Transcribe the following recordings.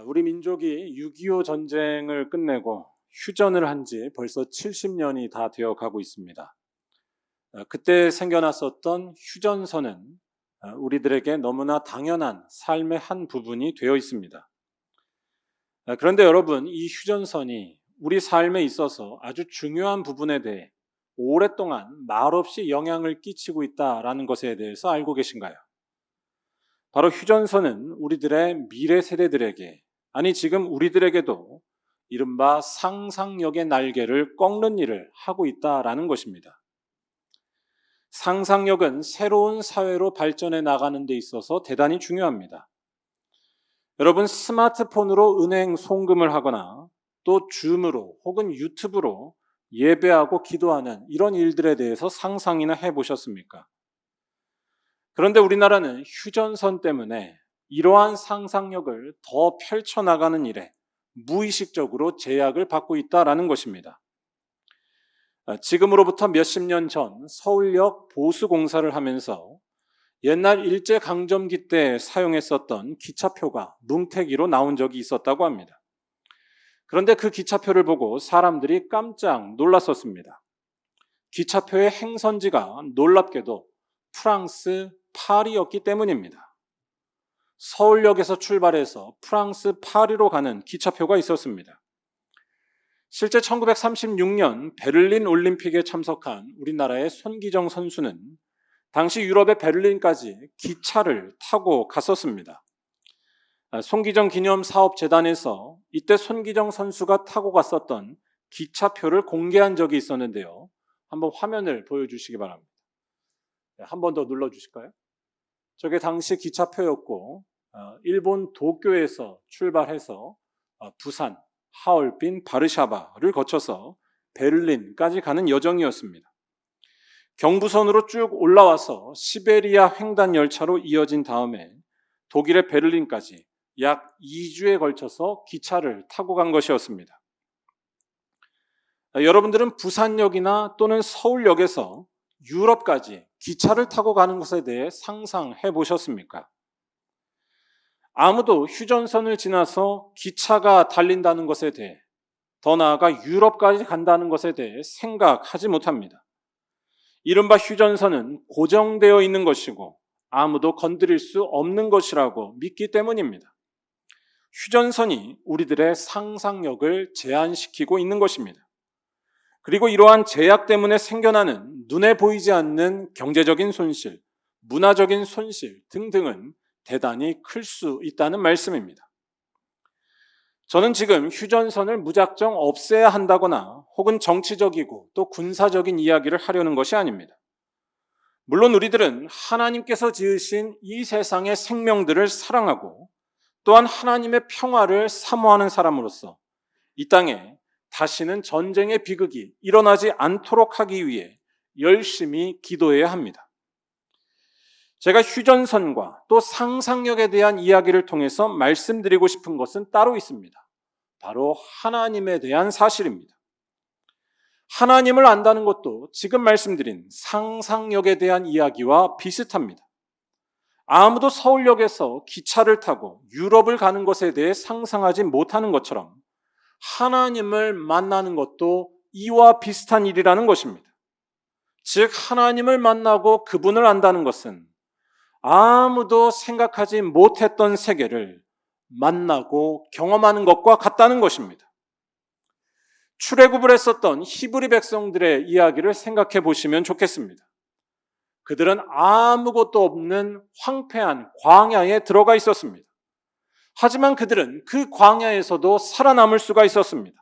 우리 민족이 6.25 전쟁을 끝내고 휴전을 한 지 벌써 70년이 다 되어 가고 있습니다. 그때 생겨났었던 휴전선은 우리들에게 너무나 당연한 삶의 한 부분이 되어 있습니다. 그런데 여러분, 이 휴전선이 우리 삶에 있어서 아주 중요한 부분에 대해 오랫동안 말없이 영향을 끼치고 있다라는 것에 대해서 알고 계신가요? 바로 휴전선은 우리들의 미래 세대들에게, 아니 지금 우리들에게도 이른바 상상력의 날개를 꺾는 일을 하고 있다라는 것입니다. 상상력은 새로운 사회로 발전해 나가는 데 있어서 대단히 중요합니다. 여러분, 스마트폰으로 은행 송금을 하거나 또 줌으로 혹은 유튜브로 예배하고 기도하는 이런 일들에 대해서 상상이나 해보셨습니까? 그런데 우리나라는 휴전선 때문에 이러한 상상력을 더 펼쳐나가는 일에 무의식적으로 제약을 받고 있다라는 것입니다. 지금으로부터 몇십 년 전 서울역 보수공사를 하면서 옛날 일제강점기 때 사용했었던 기차표가 뭉태기로 나온 적이 있었다고 합니다. 그런데 그 기차표를 보고 사람들이 깜짝 놀랐었습니다. 기차표의 행선지가 놀랍게도 프랑스 파리였기 때문입니다. 서울역에서 출발해서 프랑스 파리로 가는 기차표가 있었습니다. 실제 1936년 베를린 올림픽에 참석한 우리나라의 손기정 선수는 당시 유럽의 베를린까지 기차를 타고 갔었습니다. 손기정 기념사업재단에서 이때 손기정 선수가 타고 갔었던 기차표를 공개한 적이 있었는데요. 한번 화면을 보여주시기 바랍니다. 한 번 더 눌러주실까요? 저게 당시 기차표였고 일본 도쿄에서 출발해서 부산, 하얼빈, 바르샤바를 거쳐서 베를린까지 가는 여정이었습니다. 경부선으로 쭉 올라와서 시베리아 횡단 열차로 이어진 다음에 독일의 베를린까지 약 2주에 걸쳐서 기차를 타고 간 것이었습니다. 여러분들은 부산역이나 또는 서울역에서 유럽까지 기차를 타고 가는 것에 대해 상상해 보셨습니까? 아무도 휴전선을 지나서 기차가 달린다는 것에 대해, 더 나아가 유럽까지 간다는 것에 대해 생각하지 못합니다. 이른바 휴전선은 고정되어 있는 것이고 아무도 건드릴 수 없는 것이라고 믿기 때문입니다. 휴전선이 우리들의 상상력을 제한시키고 있는 것입니다. 그리고 이러한 제약 때문에 생겨나는 눈에 보이지 않는 경제적인 손실, 문화적인 손실 등등은 대단히 클 수 있다는 말씀입니다. 저는 지금 휴전선을 무작정 없애야 한다거나 혹은 정치적이고 또 군사적인 이야기를 하려는 것이 아닙니다. 물론 우리들은 하나님께서 지으신 이 세상의 생명들을 사랑하고 또한 하나님의 평화를 사모하는 사람으로서 이 땅에 다시는 전쟁의 비극이 일어나지 않도록 하기 위해 열심히 기도해야 합니다. 제가 휴전선과 또 상상력에 대한 이야기를 통해서 말씀드리고 싶은 것은 따로 있습니다. 바로 하나님에 대한 사실입니다. 하나님을 안다는 것도 지금 말씀드린 상상력에 대한 이야기와 비슷합니다. 아무도 서울역에서 기차를 타고 유럽을 가는 것에 대해 상상하지 못하는 것처럼 하나님을 만나는 것도 이와 비슷한 일이라는 것입니다. 즉 하나님을 만나고 그분을 안다는 것은 아무도 생각하지 못했던 세계를 만나고 경험하는 것과 같다는 것입니다. 출애굽을 했었던 히브리 백성들의 이야기를 생각해 보시면 좋겠습니다. 그들은 아무것도 없는 황폐한 광야에 들어가 있었습니다. 하지만 그들은 그 광야에서도 살아남을 수가 있었습니다.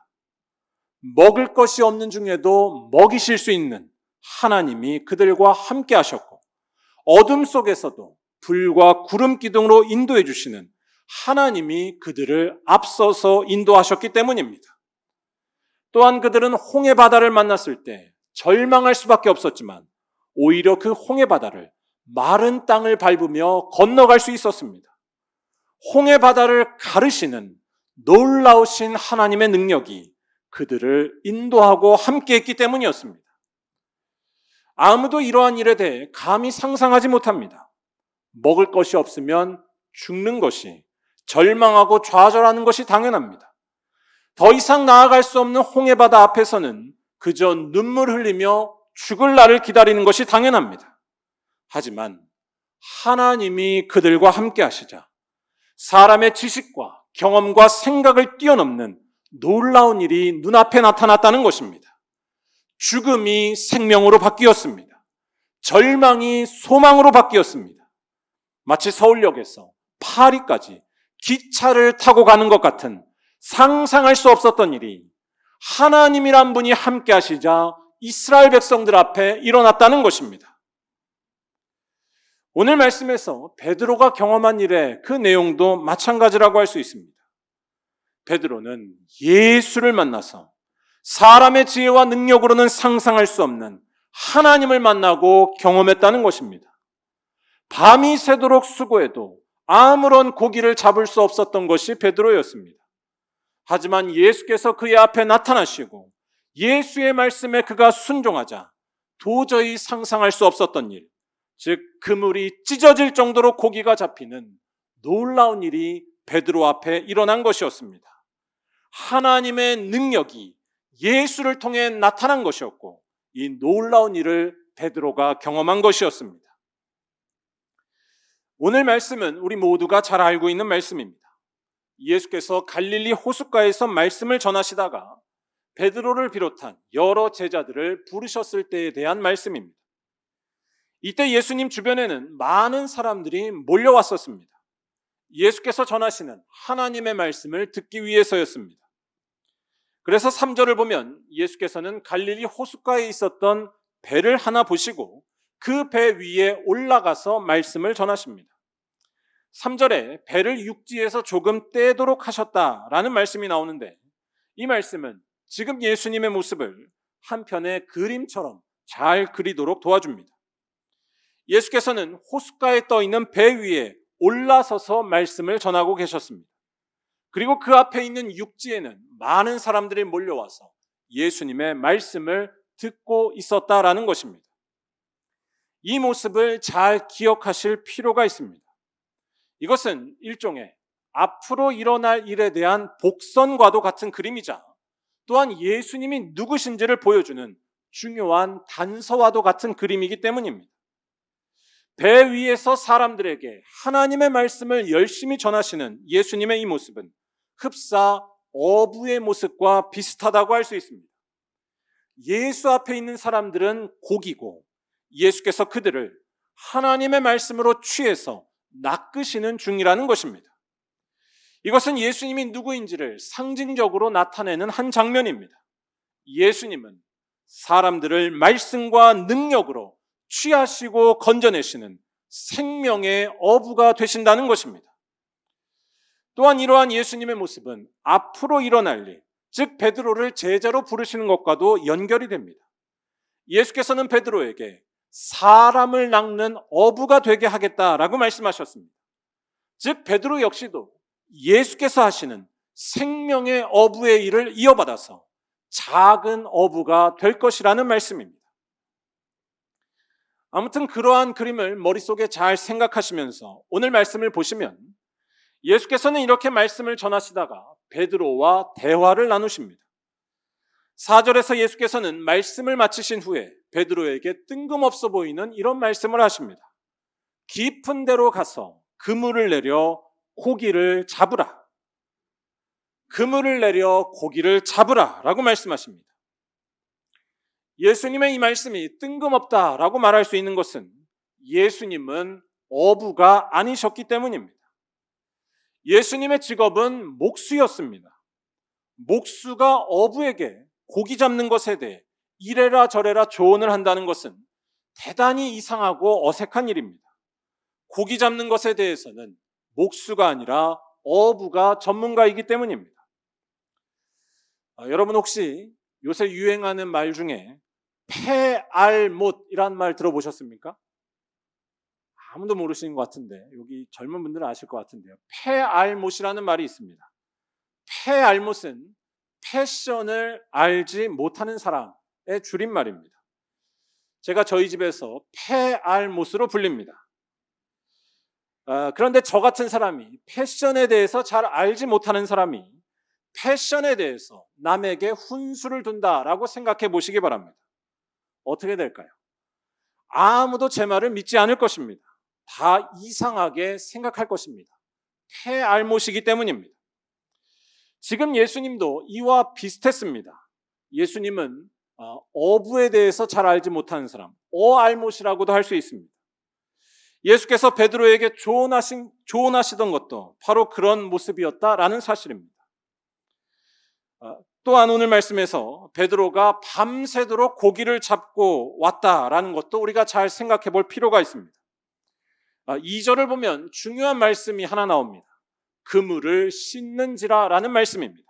먹을 것이 없는 중에도 먹이실 수 있는 하나님이 그들과 함께 하셨고 어둠 속에서도 불과 구름 기둥으로 인도해 주시는 하나님이 그들을 앞서서 인도하셨기 때문입니다. 또한 그들은 홍해 바다를 만났을 때 절망할 수밖에 없었지만 오히려 그 홍해 바다를 마른 땅을 밟으며 건너갈 수 있었습니다. 홍해 바다를 가르시는 놀라우신 하나님의 능력이 그들을 인도하고 함께했기 때문이었습니다. 아무도 이러한 일에 대해 감히 상상하지 못합니다. 먹을 것이 없으면 죽는 것이 절망하고 좌절하는 것이 당연합니다. 더 이상 나아갈 수 없는 홍해바다 앞에서는 그저 눈물 흘리며 죽을 날을 기다리는 것이 당연합니다. 하지만 하나님이 그들과 함께 하시자 사람의 지식과 경험과 생각을 뛰어넘는 놀라운 일이 눈앞에 나타났다는 것입니다. 죽음이 생명으로 바뀌었습니다. 절망이 소망으로 바뀌었습니다. 마치 서울역에서 파리까지 기차를 타고 가는 것 같은 상상할 수 없었던 일이 하나님이란 분이 함께 하시자 이스라엘 백성들 앞에 일어났다는 것입니다. 오늘 말씀에서 베드로가 경험한 일의 그 내용도 마찬가지라고 할 수 있습니다. 베드로는 예수를 만나서 사람의 지혜와 능력으로는 상상할 수 없는 하나님을 만나고 경험했다는 것입니다. 밤이 새도록 수고해도 아무런 고기를 잡을 수 없었던 것이 베드로였습니다. 하지만 예수께서 그의 앞에 나타나시고 예수의 말씀에 그가 순종하자 도저히 상상할 수 없었던 일, 즉 그물이 찢어질 정도로 고기가 잡히는 놀라운 일이 베드로 앞에 일어난 것이었습니다. 하나님의 능력이 예수를 통해 나타난 것이었고 이 놀라운 일을 베드로가 경험한 것이었습니다. 오늘 말씀은 우리 모두가 잘 알고 있는 말씀입니다. 예수께서 갈릴리 호숫가에서 말씀을 전하시다가 베드로를 비롯한 여러 제자들을 부르셨을 때에 대한 말씀입니다. 이때 예수님 주변에는 많은 사람들이 몰려왔었습니다. 예수께서 전하시는 하나님의 말씀을 듣기 위해서였습니다. 그래서 3절을 보면 예수께서는 갈릴리 호숫가에 있었던 배를 하나 보시고 그 배 위에 올라가서 말씀을 전하십니다. 3절에 배를 육지에서 조금 떼도록 하셨다라는 말씀이 나오는데 이 말씀은 지금 예수님의 모습을 한편의 그림처럼 잘 그리도록 도와줍니다. 예수께서는 호숫가에 떠 있는 배 위에 올라서서 말씀을 전하고 계셨습니다. 그리고 그 앞에 있는 육지에는 많은 사람들이 몰려와서 예수님의 말씀을 듣고 있었다라는 것입니다. 이 모습을 잘 기억하실 필요가 있습니다. 이것은 일종의 앞으로 일어날 일에 대한 복선과도 같은 그림이자 또한 예수님이 누구신지를 보여주는 중요한 단서와도 같은 그림이기 때문입니다. 배 위에서 사람들에게 하나님의 말씀을 열심히 전하시는 예수님의 이 모습은 흡사 어부의 모습과 비슷하다고 할 수 있습니다. 예수 앞에 있는 사람들은 고기고 예수께서 그들을 하나님의 말씀으로 취해서 낚으시는 중이라는 것입니다. 이것은 예수님이 누구인지를 상징적으로 나타내는 한 장면입니다. 예수님은 사람들을 말씀과 능력으로 취하시고 건져내시는 생명의 어부가 되신다는 것입니다. 또한 이러한 예수님의 모습은 앞으로 일어날 일, 즉 베드로를 제자로 부르시는 것과도 연결이 됩니다. 예수께서는 베드로에게 사람을 낚는 어부가 되게 하겠다라고 말씀하셨습니다. 즉 베드로 역시도 예수께서 하시는 생명의 어부의 일을 이어받아서 작은 어부가 될 것이라는 말씀입니다. 아무튼 그러한 그림을 머릿속에 잘 생각하시면서 오늘 말씀을 보시면 예수께서는 이렇게 말씀을 전하시다가 베드로와 대화를 나누십니다. 4절에서 예수께서는 말씀을 마치신 후에 베드로에게 뜬금없어 보이는 이런 말씀을 하십니다. 깊은 데로 가서 그물을 내려 고기를 잡으라. 그물을 내려 고기를 잡으라 라고 말씀하십니다. 예수님의 이 말씀이 뜬금없다라고 말할 수 있는 것은 예수님은 어부가 아니셨기 때문입니다. 예수님의 직업은 목수였습니다. 목수가 어부에게 고기 잡는 것에 대해 이래라 저래라 조언을 한다는 것은 대단히 이상하고 어색한 일입니다. 고기 잡는 것에 대해서는 목수가 아니라 어부가 전문가이기 때문입니다. 여러분 혹시 요새 유행하는 말 중에 패알못이라는 말 들어보셨습니까? 아무도 모르시는 것 같은데 여기 젊은 분들은 아실 것 같은데요. 패알못이라는 말이 있습니다. 패알못은 패션을 알지 못하는 사람의 줄임말입니다. 제가 저희 집에서 패알못으로 불립니다. 그런데 저 같은 사람이, 패션에 대해서 잘 알지 못하는 사람이 패션에 대해서 남에게 훈수를 둔다라고 생각해 보시기 바랍니다. 어떻게 될까요? 아무도 제 말을 믿지 않을 것입니다. 다 이상하게 생각할 것입니다. 폐알못이기 때문입니다. 지금 예수님도 이와 비슷했습니다. 예수님은 어부에 대해서 잘 알지 못하는 사람, 어알못이라고도 할 수 있습니다. 예수께서 베드로에게 조언하시던 것도 바로 그런 모습이었다라는 사실입니다. 또한 오늘 말씀에서 베드로가 밤새도록 고기를 잡고 왔다라는 것도 우리가 잘 생각해 볼 필요가 있습니다. 2절을 보면 중요한 말씀이 하나 나옵니다. 그물을 씻는지라라는 말씀입니다.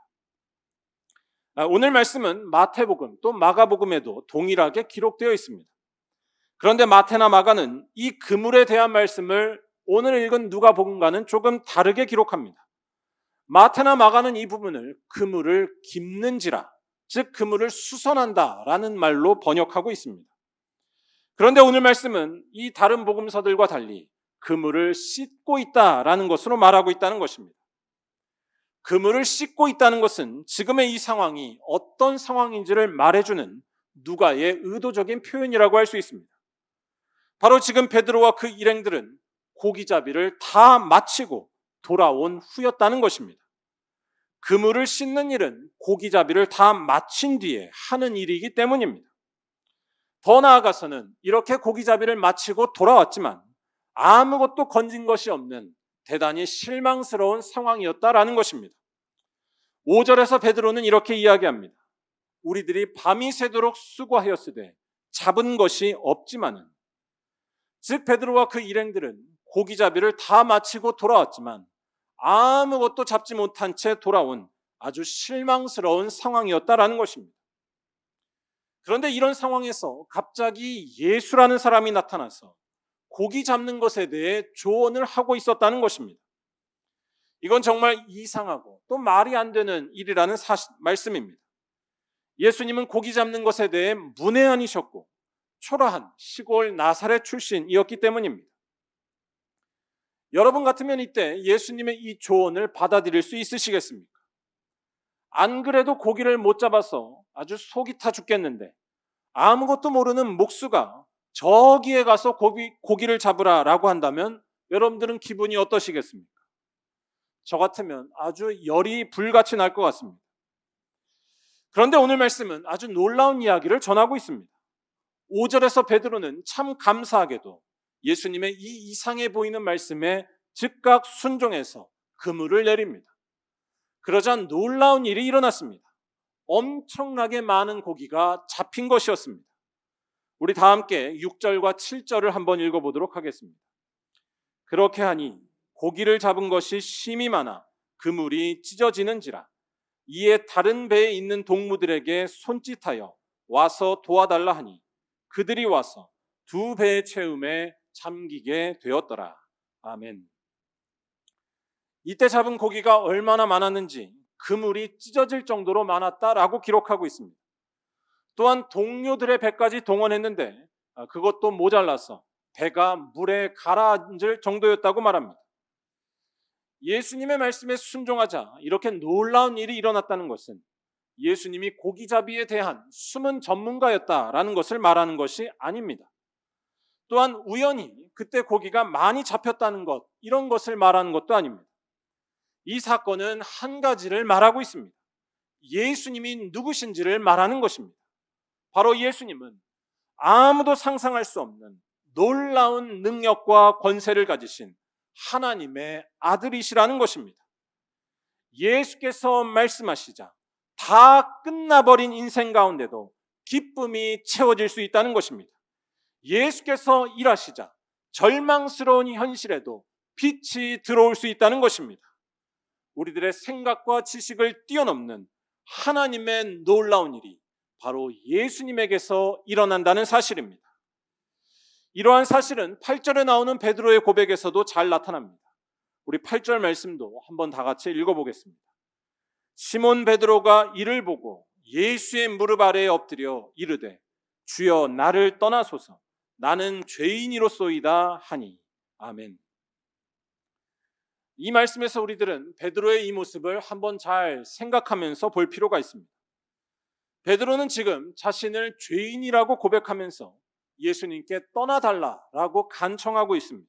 오늘 말씀은 마태복음 또 마가복음에도 동일하게 기록되어 있습니다. 그런데 마태나 마가는 이 그물에 대한 말씀을 오늘 읽은 누가복음과는 조금 다르게 기록합니다. 마태나 마가는 이 부분을 그물을 깁는지라, 즉 그물을 수선한다라는 말로 번역하고 있습니다. 그런데 오늘 말씀은 이 다른 복음서들과 달리 그물을 씻고 있다라는 것으로 말하고 있다는 것입니다. 그물을 씻고 있다는 것은 지금의 이 상황이 어떤 상황인지를 말해주는 누가의 의도적인 표현이라고 할 수 있습니다. 바로 지금 베드로와 그 일행들은 고기잡이를 다 마치고 돌아온 후였다는 것입니다. 그물을 씻는 일은 고기잡이를 다 마친 뒤에 하는 일이기 때문입니다. 더 나아가서는 이렇게 고기잡이를 마치고 돌아왔지만 아무것도 건진 것이 없는 대단히 실망스러운 상황이었다라는 것입니다. 5절에서 베드로는 이렇게 이야기합니다. 우리들이 밤이 새도록 수고하였으되 잡은 것이 없지만은, 즉 베드로와 그 일행들은 고기잡이를 다 마치고 돌아왔지만 아무것도 잡지 못한 채 돌아온 아주 실망스러운 상황이었다라는 것입니다. 그런데 이런 상황에서 갑자기 예수라는 사람이 나타나서 고기 잡는 것에 대해 조언을 하고 있었다는 것입니다. 이건 정말 이상하고 또 말이 안 되는 일이라는 말씀입니다. 예수님은 고기 잡는 것에 대해 문외한이셨고 초라한 시골 나사렛 출신이었기 때문입니다. 여러분 같으면 이때 예수님의 이 조언을 받아들일 수 있으시겠습니까? 안 그래도 고기를 못 잡아서 아주 속이 타 죽겠는데 아무것도 모르는 목수가 저기에 가서 고기를 잡으라라고 한다면 여러분들은 기분이 어떠시겠습니까? 저 같으면 아주 열이 불같이 날 것 같습니다. 그런데 오늘 말씀은 아주 놀라운 이야기를 전하고 있습니다. 5절에서 베드로는 참 감사하게도 예수님의 이 이상해 보이는 말씀에 즉각 순종해서 그물을 내립니다. 그러자 놀라운 일이 일어났습니다. 엄청나게 많은 고기가 잡힌 것이었습니다. 우리 다 함께 6절과 7절을 한번 읽어보도록 하겠습니다. 그렇게 하니 고기를 잡은 것이 심히 많아 그물이 찢어지는지라. 이에 다른 배에 있는 동무들에게 손짓하여 와서 도와달라 하니 그들이 와서 두 배의 채움에 잠기게 되었더라. 아멘. 이때 잡은 고기가 얼마나 많았는지 그물이 찢어질 정도로 많았다라고 기록하고 있습니다. 또한 동료들의 배까지 동원했는데 그것도 모자라서 배가 물에 가라앉을 정도였다고 말합니다. 예수님의 말씀에 순종하자 이렇게 놀라운 일이 일어났다는 것은 예수님이 고기잡이에 대한 숨은 전문가였다라는 것을 말하는 것이 아닙니다. 또한 우연히 그때 고기가 많이 잡혔다는 것, 이런 것을 말하는 것도 아닙니다. 이 사건은 한 가지를 말하고 있습니다. 예수님이 누구신지를 말하는 것입니다. 바로 예수님은 아무도 상상할 수 없는 놀라운 능력과 권세를 가지신 하나님의 아들이시라는 것입니다. 예수께서 말씀하시자 다 끝나버린 인생 가운데도 기쁨이 채워질 수 있다는 것입니다. 예수께서 일하시자 절망스러운 현실에도 빛이 들어올 수 있다는 것입니다. 우리들의 생각과 지식을 뛰어넘는 하나님의 놀라운 일이 바로 예수님에게서 일어난다는 사실입니다. 이러한 사실은 8절에 나오는 베드로의 고백에서도 잘 나타납니다. 우리 8절 말씀도 한번 다 같이 읽어보겠습니다. 시몬 베드로가 이를 보고 예수의 무릎 아래에 엎드려 이르되 주여 나를 떠나소서 나는 죄인이로소이다 하니. 아멘. 이 말씀에서 우리들은 베드로의 이 모습을 한번 잘 생각하면서 볼 필요가 있습니다. 베드로는 지금 자신을 죄인이라고 고백하면서 예수님께 떠나달라라고 간청하고 있습니다.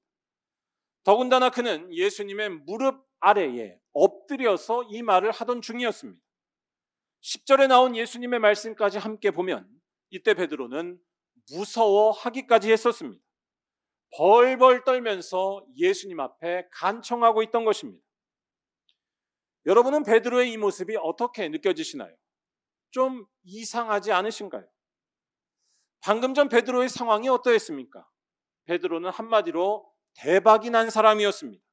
더군다나 그는 예수님의 무릎 아래에 엎드려서 이 말을 하던 중이었습니다. 10절에 나온 예수님의 말씀까지 함께 보면 이때 베드로는 무서워하기까지 했었습니다. 벌벌 떨면서 예수님 앞에 간청하고 있던 것입니다. 여러분은 베드로의 이 모습이 어떻게 느껴지시나요? 좀 이상하지 않으신가요? 방금 전 베드로의 상황이 어떠했습니까? 베드로는 한마디로 대박이 난 사람이었습니다.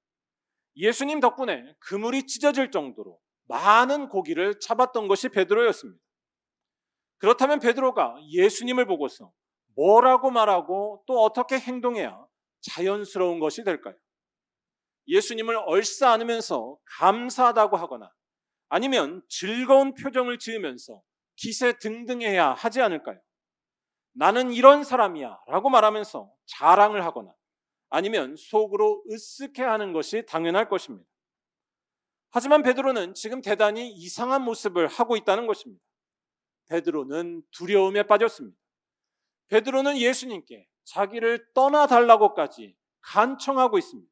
예수님 덕분에 그물이 찢어질 정도로 많은 고기를 잡았던 것이 베드로였습니다. 그렇다면 베드로가 예수님을 보고서 뭐라고 말하고 또 어떻게 행동해야 자연스러운 것이 될까요? 예수님을 얼싸 안으면서 감사하다고 하거나 아니면 즐거운 표정을 지으면서 기세등등해야 하지 않을까요? 나는 이런 사람이야 라고 말하면서 자랑을 하거나 아니면 속으로 으쓱해하는 것이 당연할 것입니다. 하지만 베드로는 지금 대단히 이상한 모습을 하고 있다는 것입니다. 베드로는 두려움에 빠졌습니다. 베드로는 예수님께 자기를 떠나달라고까지 간청하고 있습니다.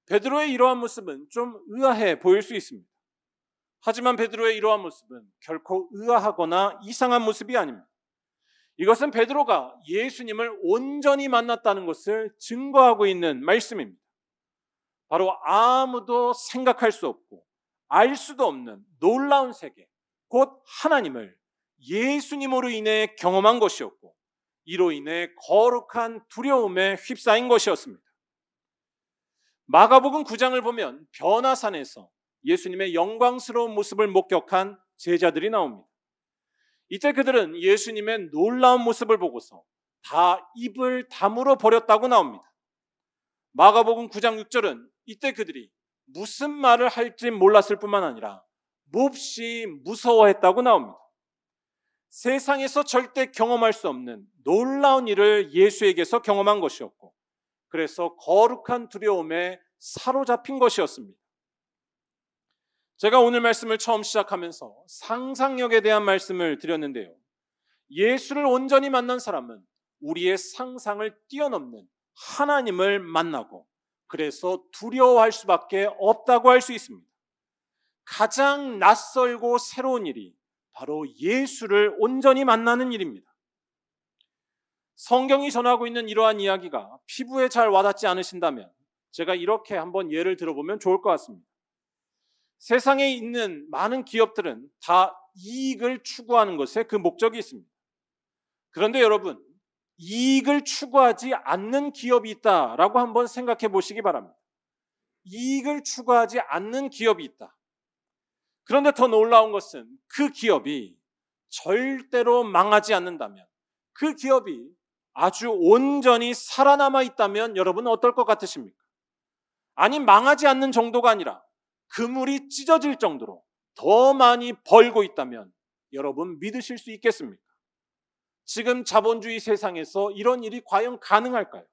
베드로의 이러한 모습은 좀 의아해 보일 수 있습니다. 하지만 베드로의 이러한 모습은 결코 의아하거나 이상한 모습이 아닙니다. 이것은 베드로가 예수님을 온전히 만났다는 것을 증거하고 있는 말씀입니다. 바로 아무도 생각할 수 없고 알 수도 없는 놀라운 세계, 곧 하나님을 예수님으로 인해 경험한 것이었고 이로 인해 거룩한 두려움에 휩싸인 것이었습니다. 마가복음 9장을 보면 변화산에서 예수님의 영광스러운 모습을 목격한 제자들이 나옵니다. 이때 그들은 예수님의 놀라운 모습을 보고서 다 입을 다물어 버렸다고 나옵니다. 마가복음 9장 6절은 이때 그들이 무슨 말을 할지 몰랐을 뿐만 아니라 몹시 무서워했다고 나옵니다. 세상에서 절대 경험할 수 없는 놀라운 일을 예수에게서 경험한 것이었고 그래서 거룩한 두려움에 사로잡힌 것이었습니다. 제가 오늘 말씀을 처음 시작하면서 상상력에 대한 말씀을 드렸는데요. 예수를 온전히 만난 사람은 우리의 상상을 뛰어넘는 하나님을 만나고 그래서 두려워할 수밖에 없다고 할 수 있습니다. 가장 낯설고 새로운 일이 바로 예수를 온전히 만나는 일입니다. 성경이 전하고 있는 이러한 이야기가 피부에 잘 와닿지 않으신다면 제가 이렇게 한번 예를 들어보면 좋을 것 같습니다. 세상에 있는 많은 기업들은 다 이익을 추구하는 것에 그 목적이 있습니다. 그런데 여러분, 이익을 추구하지 않는 기업이 있다라고 한번 생각해 보시기 바랍니다. 이익을 추구하지 않는 기업이 있다. 그런데 더 놀라운 것은 그 기업이 절대로 망하지 않는다면, 그 기업이 아주 온전히 살아남아 있다면 여러분은 어떨 것 같으십니까? 아니, 망하지 않는 정도가 아니라 그물이 찢어질 정도로 더 많이 벌고 있다면 여러분 믿으실 수 있겠습니까? 지금 자본주의 세상에서 이런 일이 과연 가능할까요?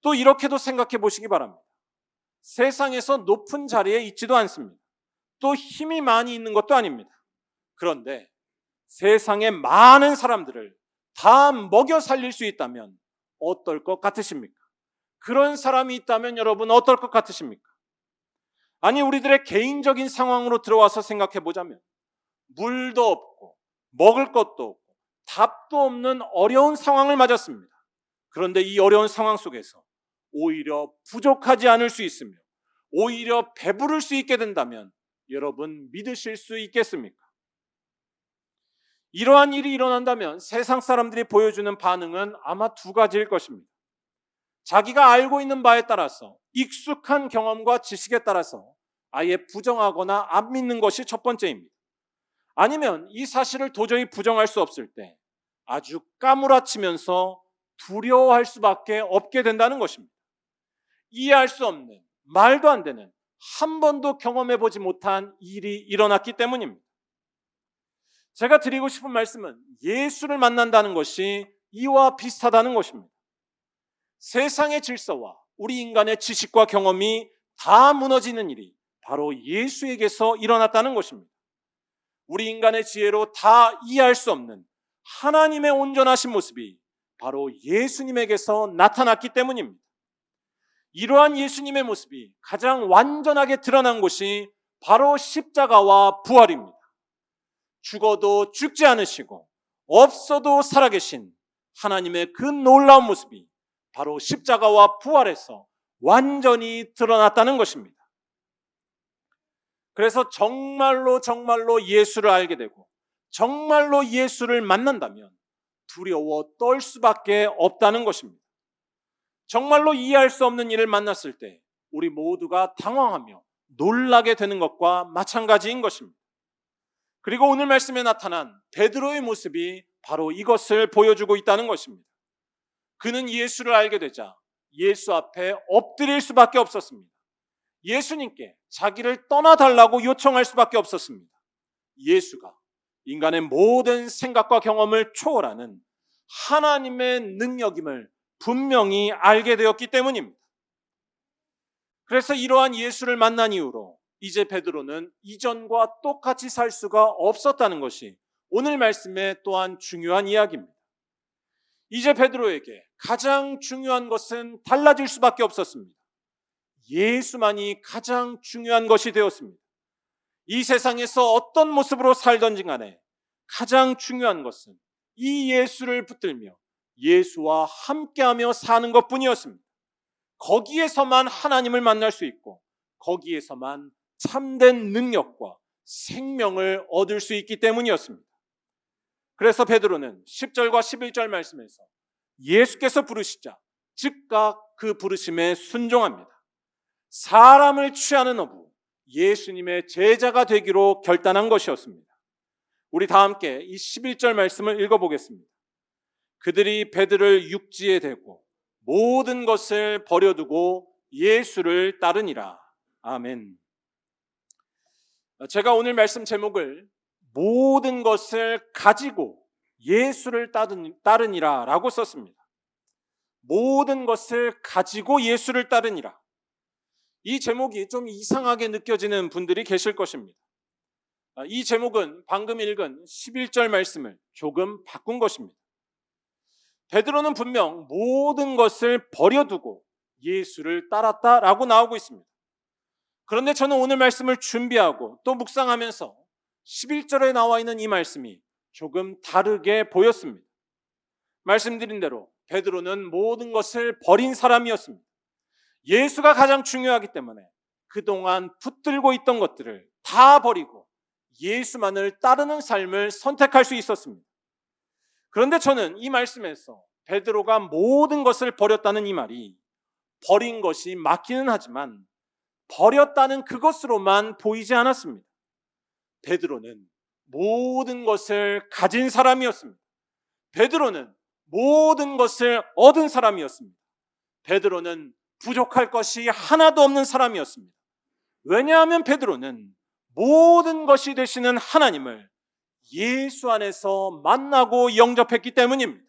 또 이렇게도 생각해 보시기 바랍니다. 세상에서 높은 자리에 있지도 않습니다. 또 힘이 많이 있는 것도 아닙니다. 그런데 세상의 많은 사람들을 다 먹여 살릴 수 있다면 어떨 것 같으십니까? 그런 사람이 있다면 여러분 어떨 것 같으십니까? 아니, 우리들의 개인적인 상황으로 들어와서 생각해 보자면 물도 없고 먹을 것도 없고 답도 없는 어려운 상황을 맞았습니다. 그런데 이 어려운 상황 속에서 오히려 부족하지 않을 수 있으며 오히려 배부를 수 있게 된다면 여러분 믿으실 수 있겠습니까? 이러한 일이 일어난다면 세상 사람들이 보여주는 반응은 아마 두 가지일 것입니다. 자기가 알고 있는 바에 따라서 익숙한 경험과 지식에 따라서 아예 부정하거나 안 믿는 것이 첫 번째입니다. 아니면 이 사실을 도저히 부정할 수 없을 때 아주 까무라치면서 두려워할 수밖에 없게 된다는 것입니다. 이해할 수 없는, 말도 안 되는, 한 번도 경험해보지 못한 일이 일어났기 때문입니다. 제가 드리고 싶은 말씀은 예수를 만난다는 것이 이와 비슷하다는 것입니다. 세상의 질서와 우리 인간의 지식과 경험이 다 무너지는 일이 바로 예수에게서 일어났다는 것입니다. 우리 인간의 지혜로 다 이해할 수 없는 하나님의 온전하신 모습이 바로 예수님에게서 나타났기 때문입니다. 이러한 예수님의 모습이 가장 완전하게 드러난 곳이 바로 십자가와 부활입니다. 죽어도 죽지 않으시고 없어도 살아계신 하나님의 그 놀라운 모습이 바로 십자가와 부활에서 완전히 드러났다는 것입니다. 그래서 정말로 예수를 알게 되고 정말로 예수를 만난다면 두려워 떨 수밖에 없다는 것입니다. 정말로 이해할 수 없는 일을 만났을 때 우리 모두가 당황하며 놀라게 되는 것과 마찬가지인 것입니다. 그리고 오늘 말씀에 나타난 베드로의 모습이 바로 이것을 보여주고 있다는 것입니다. 그는 예수를 알게 되자 예수 앞에 엎드릴 수밖에 없었습니다. 예수님께 자기를 떠나달라고 요청할 수밖에 없었습니다. 예수가 인간의 모든 생각과 경험을 초월하는 하나님의 능력임을 분명히 알게 되었기 때문입니다. 그래서 이러한 예수를 만난 이후로 이제 베드로는 이전과 똑같이 살 수가 없었다는 것이 오늘 말씀의 또한 중요한 이야기입니다. 이제 베드로에게 가장 중요한 것은 달라질 수밖에 없었습니다. 예수만이 가장 중요한 것이 되었습니다. 이 세상에서 어떤 모습으로 살던지 간에 가장 중요한 것은 이 예수를 붙들며 예수와 함께하며 사는 것뿐이었습니다. 거기에서만 하나님을 만날 수 있고 거기에서만 참된 능력과 생명을 얻을 수 있기 때문이었습니다. 그래서 베드로는 10절과 11절 말씀에서 예수께서 부르시자 즉각 그 부르심에 순종합니다. 사람을 취하는 어부 예수님의 제자가 되기로 결단한 것이었습니다. 우리 다 함께 이 11절 말씀을 읽어보겠습니다. 그들이 베드로를 육지에 대고 모든 것을 버려두고 예수를 따르니라. 아멘. 제가 오늘 말씀 제목을 모든 것을 가지고 예수를 따르니라 라고 썼습니다. 모든 것을 가지고 예수를 따르니라. 이 제목이 좀 이상하게 느껴지는 분들이 계실 것입니다. 이 제목은 방금 읽은 11절 말씀을 조금 바꾼 것입니다. 베드로는 분명 모든 것을 버려두고 예수를 따랐다라고 나오고 있습니다. 그런데 저는 오늘 말씀을 준비하고 또 묵상하면서 11절에 나와 있는 이 말씀이 조금 다르게 보였습니다. 말씀드린 대로 베드로는 모든 것을 버린 사람이었습니다. 예수가 가장 중요하기 때문에 그동안 붙들고 있던 것들을 다 버리고 예수만을 따르는 삶을 선택할 수 있었습니다. 그런데 저는 이 말씀에서 베드로가 모든 것을 버렸다는 이 말이 버린 것이 맞기는 하지만 버렸다는 그것으로만 보이지 않았습니다. 베드로는 모든 것을 가진 사람이었습니다. 베드로는 모든 것을 얻은 사람이었습니다. 베드로는 부족할 것이 하나도 없는 사람이었습니다. 왜냐하면 베드로는 모든 것이 되시는 하나님을 예수 안에서 만나고 영접했기 때문입니다.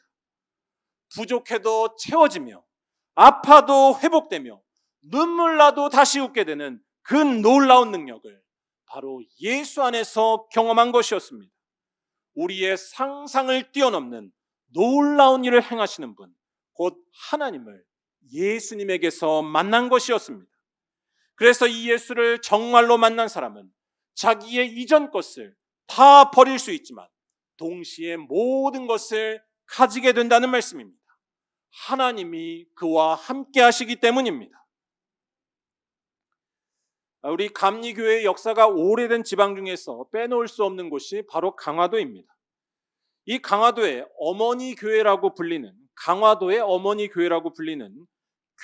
부족해도 채워지며 아파도 회복되며 눈물 나도 다시 웃게 되는 그 놀라운 능력을 바로 예수 안에서 경험한 것이었습니다. 우리의 상상을 뛰어넘는 놀라운 일을 행하시는 분, 곧 하나님을 예수님에게서 만난 것이었습니다. 그래서 이 예수를 정말로 만난 사람은 자기의 이전 것을 다 버릴 수 있지만 동시에 모든 것을 가지게 된다는 말씀입니다. 하나님이 그와 함께 하시기 때문입니다. 우리 감리교회의 역사가 오래된 지방 중에서 빼놓을 수 없는 곳이 바로 강화도입니다. 이 강화도의 어머니 교회라고 불리는 강화도의 어머니 교회라고 불리는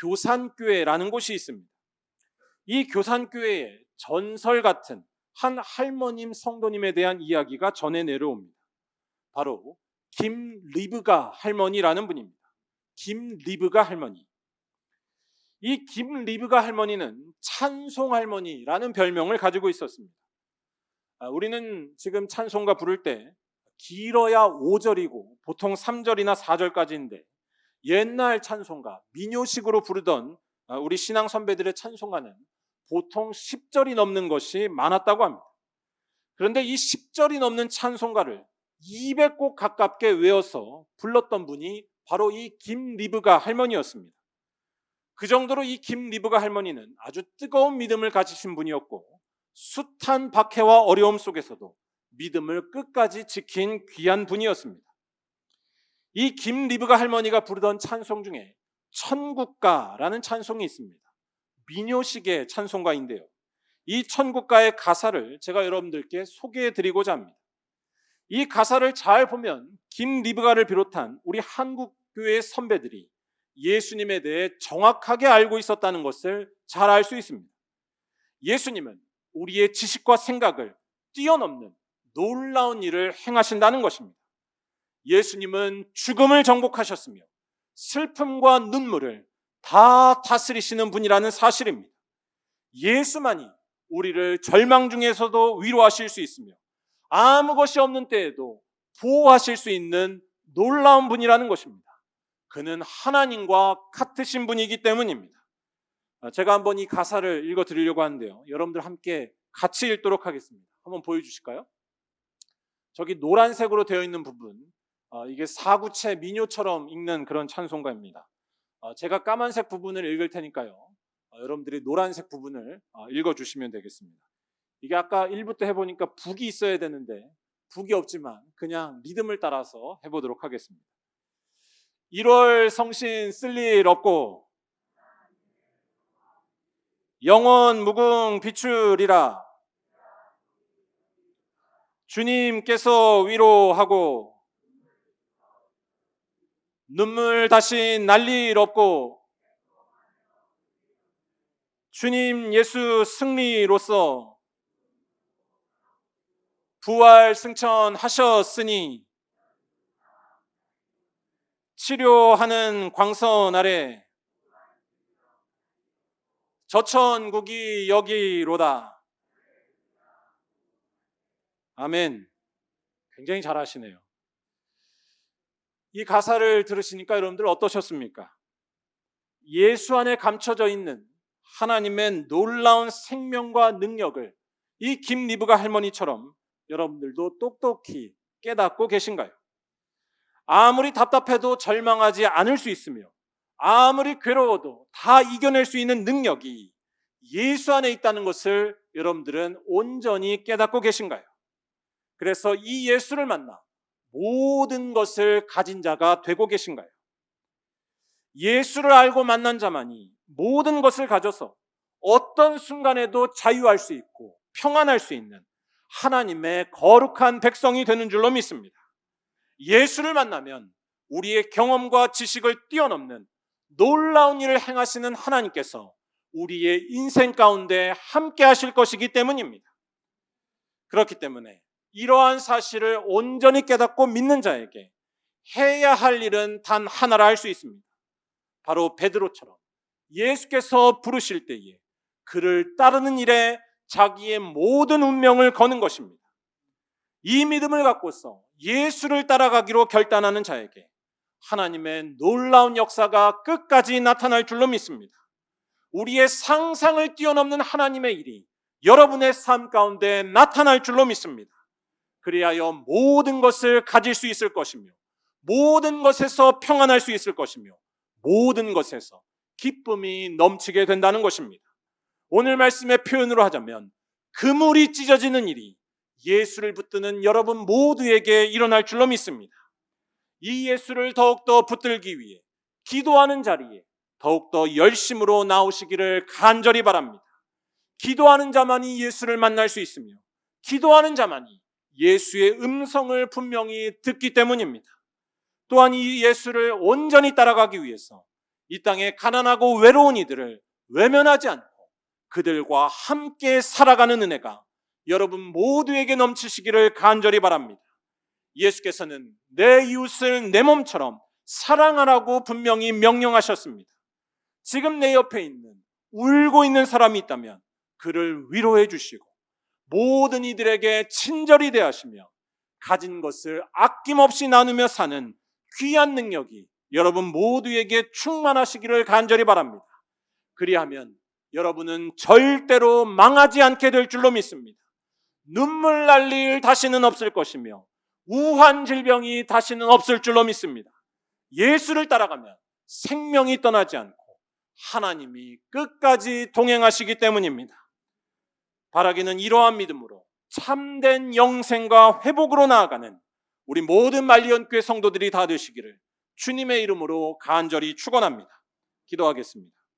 교산교회라는 곳이 있습니다. 이 교산교회의 전설 같은 한 할머님 성도님에 대한 이야기가 전해 내려옵니다. 바로 김리브가 할머니라는 분입니다. 김리브가 할머니. 이 김리브가 할머니는 찬송 할머니라는 별명을 가지고 있었습니다. 우리는 지금 찬송가 부를 때 길어야 5절이고 보통 3절이나 4절까지인데 옛날 찬송가 민요식으로 부르던 우리 신앙 선배들의 찬송가는 보통 10절이 넘는 것이 많았다고 합니다. 그런데 이 10절이 넘는 찬송가를 200곡 가깝게 외워서 불렀던 분이 바로 이 김리브가 할머니였습니다. 그 정도로 이 김리브가 할머니는 아주 뜨거운 믿음을 가지신 분이었고 숱한 박해와 어려움 속에서도 믿음을 끝까지 지킨 귀한 분이었습니다. 이 김리브가 할머니가 부르던 찬송 중에 천국가라는 찬송이 있습니다. 민요식의 찬송가인데요. 이 천국가의 가사를 제가 여러분들께 소개해드리고자 합니다. 이 가사를 잘 보면 김리브가를 비롯한 우리 한국교회 선배들이 예수님에 대해 정확하게 알고 있었다는 것을 잘 알 수 있습니다. 예수님은 우리의 지식과 생각을 뛰어넘는 놀라운 일을 행하신다는 것입니다. 예수님은 죽음을 정복하셨으며 슬픔과 눈물을 다 다스리시는 분이라는 사실입니다. 예수만이 우리를 절망 중에서도 위로하실 수 있으며 아무 것이 없는 때에도 보호하실 수 있는 놀라운 분이라는 것입니다. 그는 하나님과 같으신 분이기 때문입니다. 제가 한번 이 가사를 읽어드리려고 하는데요. 여러분들 함께 같이 읽도록 하겠습니다. 한번 보여주실까요? 저기 노란색으로 되어 있는 부분, 이게 사구체 민요처럼 읽는 그런 찬송가입니다. 제가 까만색 부분을 읽을 테니까요. 여러분들이 노란색 부분을 읽어주시면 되겠습니다. 이게 아까 1부 때 해보니까 북이 있어야 되는데 북이 없지만 그냥 리듬을 따라서 해보도록 하겠습니다. 1월 성신 쓸 일 없고 영원 무궁 비추리라. 주님께서 위로하고 눈물 다시 날 일 없고 주님 예수 승리로서 부활 승천하셨으니 치료하는 광선 아래 저천국이 여기로다. 아멘. 굉장히 잘하시네요. 이 가사를 들으시니까 여러분들 어떠셨습니까? 예수 안에 감춰져 있는 하나님의 놀라운 생명과 능력을 이 김리브가 할머니처럼 여러분들도 똑똑히 깨닫고 계신가요? 아무리 답답해도 절망하지 않을 수 있으며 아무리 괴로워도 다 이겨낼 수 있는 능력이 예수 안에 있다는 것을 여러분들은 온전히 깨닫고 계신가요? 그래서 이 예수를 만나 모든 것을 가진 자가 되고 계신가요? 예수를 알고 만난 자만이 모든 것을 가져서 어떤 순간에도 자유할 수 있고 평안할 수 있는 하나님의 거룩한 백성이 되는 줄로 믿습니다. 예수를 만나면 우리의 경험과 지식을 뛰어넘는 놀라운 일을 행하시는 하나님께서 우리의 인생 가운데 함께 하실 것이기 때문입니다. 그렇기 때문에 이러한 사실을 온전히 깨닫고 믿는 자에게 해야 할 일은 단 하나라 할 수 있습니다. 바로 베드로처럼 예수께서 부르실 때에 그를 따르는 일에 자기의 모든 운명을 거는 것입니다. 이 믿음을 갖고서 예수를 따라가기로 결단하는 자에게 하나님의 놀라운 역사가 끝까지 나타날 줄로 믿습니다. 우리의 상상을 뛰어넘는 하나님의 일이 여러분의 삶 가운데 나타날 줄로 믿습니다. 그리하여 모든 것을 가질 수 있을 것이며 모든 것에서 평안할 수 있을 것이며 모든 것에서 기쁨이 넘치게 된다는 것입니다. 오늘 말씀의 표현으로 하자면 그물이 찢어지는 일이 예수를 붙드는 여러분 모두에게 일어날 줄로 믿습니다. 이 예수를 더욱더 붙들기 위해 기도하는 자리에 더욱더 열심으로 나오시기를 간절히 바랍니다. 기도하는 자만이 예수를 만날 수 있으며 기도하는 자만이 예수의 음성을 분명히 듣기 때문입니다. 또한 이 예수를 온전히 따라가기 위해서 이 땅에 가난하고 외로운 이들을 외면하지 않고 그들과 함께 살아가는 은혜가 여러분 모두에게 넘치시기를 간절히 바랍니다. 예수께서는 내 이웃을 내 몸처럼 사랑하라고 분명히 명령하셨습니다. 지금 내 옆에 있는 울고 있는 사람이 있다면 그를 위로해 주시고 모든 이들에게 친절히 대하시며 가진 것을 아낌없이 나누며 사는 귀한 능력이 여러분 모두에게 충만하시기를 간절히 바랍니다. 그리하면 여러분은 절대로 망하지 않게 될 줄로 믿습니다. 눈물 날 일 다시는 없을 것이며 우한 질병이 다시는 없을 줄로 믿습니다. 예수를 따라가면 생명이 떠나지 않고 하나님이 끝까지 동행하시기 때문입니다. 바라기는 이러한 믿음으로 참된 영생과 회복으로 나아가는 우리 모든 말리언교회 성도들이 다 되시기를 주님의 이름으로 간절히 축원합니다. 기도하겠습니다.